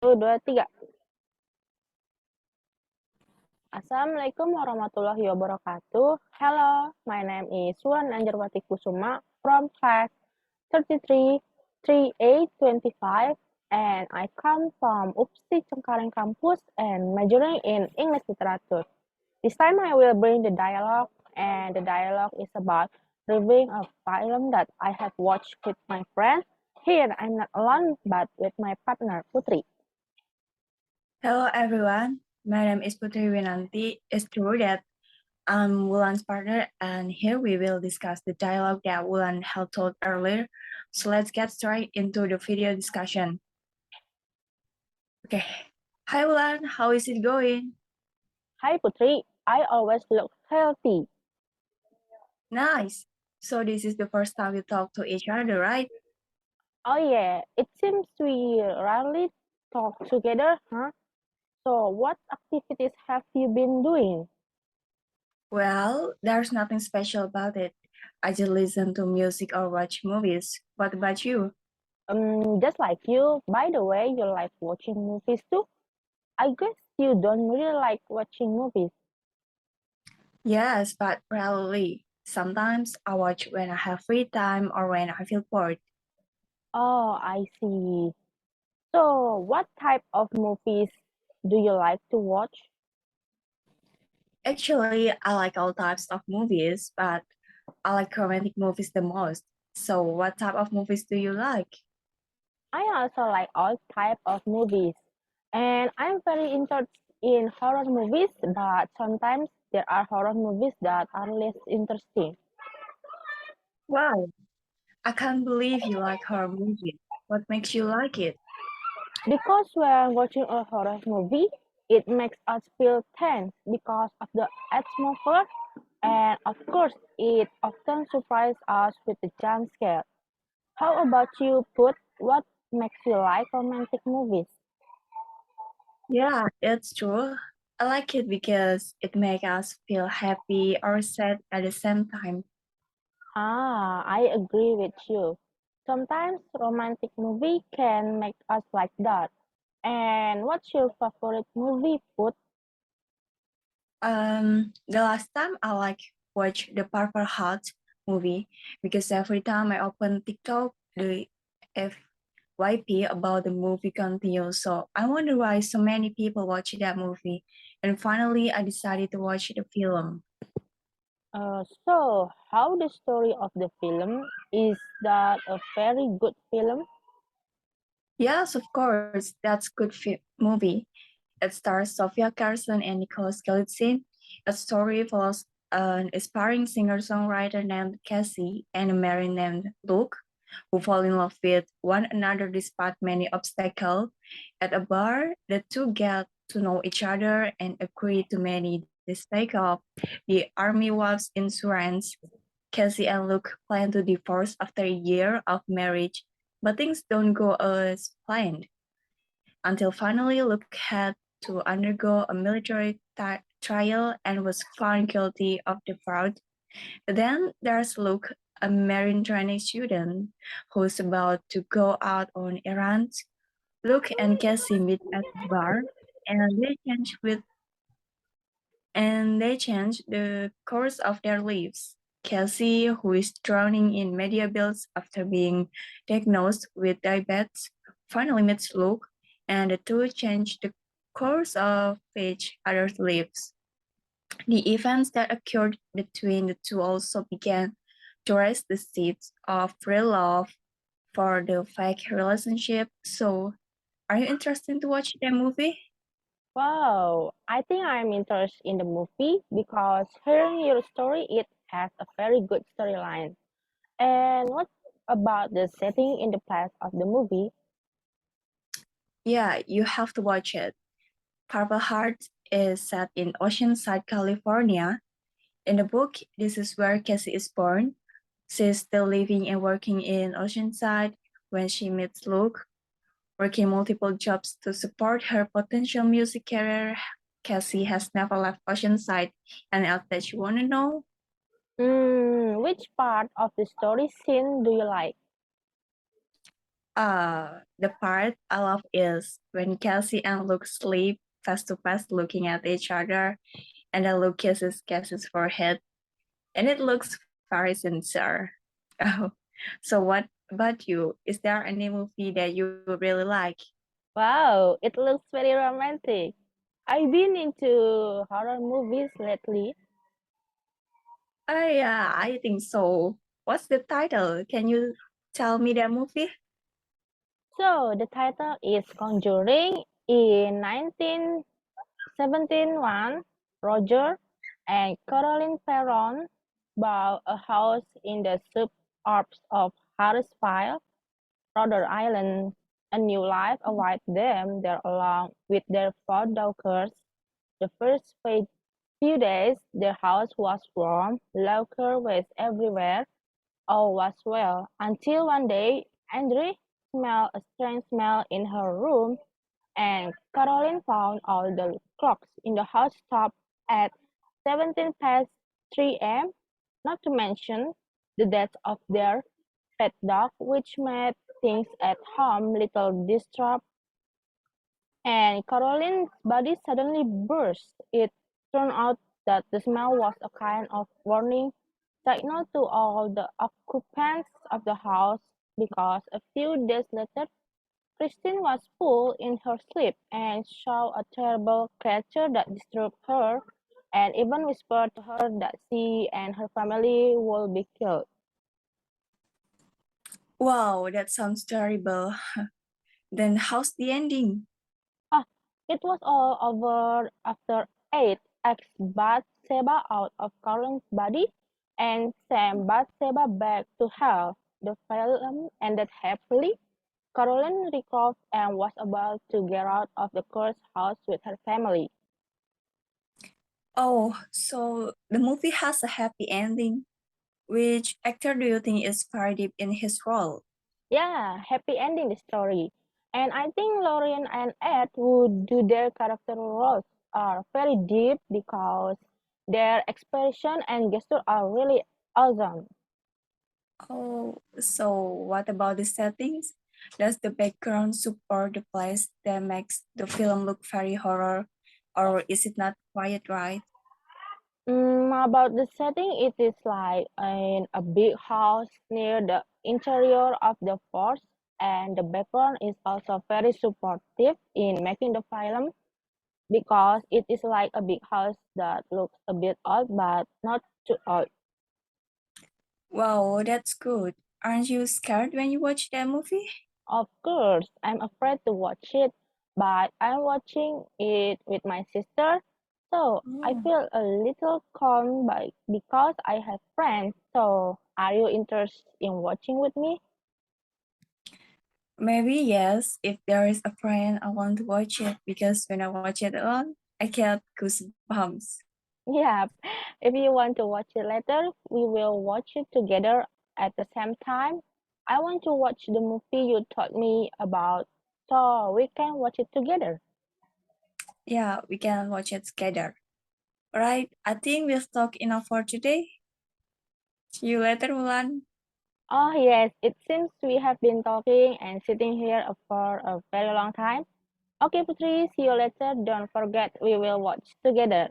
Satu, dua, tiga. Assalamualaikum warahmatullahi wabarakatuh. Hello, my name is Suan Anjarwati Kusuma from class 33 3825 and I come from UPSI Cengkareng Campus and majoring in English Literature. This time I will bring the dialogue and the dialogue is about reviewing a film that I have watched with my friends. Here I'm not alone but with my partner Putri. Hello everyone, my name is Putri Winanti. It's true that I'm Wulan's partner and here we will discuss the dialogue that Wulan had told earlier. So let's get straight into the video discussion. Okay, hi Wulan, how is it going? Hi Putri, I always look healthy. Nice. So this is the first time we talk to each other, right? Oh yeah, it seems we rarely talk together, huh? So what activities have you been doing? Well, there's nothing special about it. I just listen to music or watch movies. What about you? Just like you, by the way, you like watching movies too? I guess you don't really like watching movies. Yes, but rarely. Sometimes I watch when I have free time or when I feel bored. Oh, I see. So what type of movies do you like to watch? Actually, I like all types of movies, but I like romantic movies the most. So, what type of movies do you like? I also like all type of movies. And I'm very interested in horror movies, but sometimes there are horror movies that are less interesting. Wow, I can't believe you like horror movies. What makes you like it? Because when watching a horror movie, it makes us feel tense because of the atmosphere, and of course, it often surprises us with the jump scare. How about you, Put? What makes you like romantic movies? Yeah, it's true. I like it because it makes us feel happy or sad at the same time. Ah, I agree with you. Sometimes romantic movie can make us like that. And what's your favorite movie, Put? The last time I watched the Purple Heart movie because every time I open TikTok, the FYP about the movie continues. So I wonder why so many people watch that movie. And finally, I decided to watch the film. So, how the story of the film? Is that a very good film? Yes, of course, that's good movie. It stars Sofia Carson and Nicholas Galitzine. The story follows an aspiring singer-songwriter named Cassie and a man named Luke, who fall in love with one another despite many obstacles. At a bar, the two get to know each other and agree to marry despite of the Army wife's insurance. Cassie and Luke plan to divorce after a year of marriage, but things don't go as planned until finally Luke had to undergo a military trial and was found guilty of the fraud. Then there's Luke, a marine training student who's about to go out on errands. Luke and Cassie meet at the bar, and they change the course of their lives. Cassie, who is drowning in media bills after being diagnosed with diabetes, finally meets Luke, and the two change the course of each other's lives. The events that occurred between the two also began to raise the seeds of real love for the fake relationship. So, are you interested to watch that movie? Wow, I think I'm interested in the movie because hearing your story, it has a very good storyline. And what about the setting in the past of the movie? Yeah, you have to watch it. Purple Heart is set in Oceanside, California. In the book, this is where Cassie is born. She's still living and working in Oceanside when she meets Luke, working multiple jobs to support her potential music career. Cassie has never left Oceanside, and else that you want to know? Which part of the story scene do you like? The part I love is when Kelsey and Luke sleep face to face looking at each other and then Luke kisses forehead and it looks very sincere. Oh, so what about you? Is there any movie that you really like? Wow, it looks very romantic. I've been into horror movies lately. Yeah, I think so. What's the title? Can you tell me the movie? So the title is Conjuring. In 1971, Roger and Caroline Perron bought a house in the suburbs of Harrisville, Rhode Island. A new life awaits them there along with their four daughters. The first few days, their house was warm, locker was everywhere, all was well, until one day Andre smelled a strange smell in her room, and Caroline found all the clocks in the house stopped at 17 past 3 am, not to mention the death of their pet dog, which made things at home little disturbed, and Caroline's body suddenly burst. It turned out that the smell was a kind of warning signal to all the occupants of the house, because a few days later Christine was full in her sleep and saw a terrible creature that disturbed her, and even whispered to her that she and her family would be killed. Wow, that sounds terrible. Then how's the ending? Ah, it was all over after 8 X Bathsheba out of Caroline's body and sent Bathsheba back to hell. The film ended happily. Caroline recovered and was about to get out of the cursed house with her family. Oh, so the movie has a happy ending. Which actor do you think is very deep in his role? Yeah, happy ending the story. And I think Lorraine and Ed would do their character roles are very deep because their expression and gesture are really awesome. Oh, so what about the settings? Does the background support the place that makes the film look very horror, or is it not quite right? About the setting, it is like in a big house near the interior of the forest, and the background is also very supportive in making the film because it is like a big house that looks a bit old but not too old. Wow, that's good. Aren't you scared when you watch that movie? Of course, I'm afraid to watch it, but I'm watching it with my sister, so I Oh. feel a little calm because I have friends. So, are you interested in watching with me? Maybe yes, if there is a friend, I want to watch it because when I watch it alone, I get goosebumps. Yeah, if you want to watch it later, we will watch it together at the same time. I want to watch the movie you told me about, so we can watch it together. Yeah, we can watch it together. Right, I think we've talked enough for today. See you later, Mulan. Oh, yes, it seems we have been talking and sitting here for a very long time. Okay, Putri, see you later. Don't forget, we will watch together.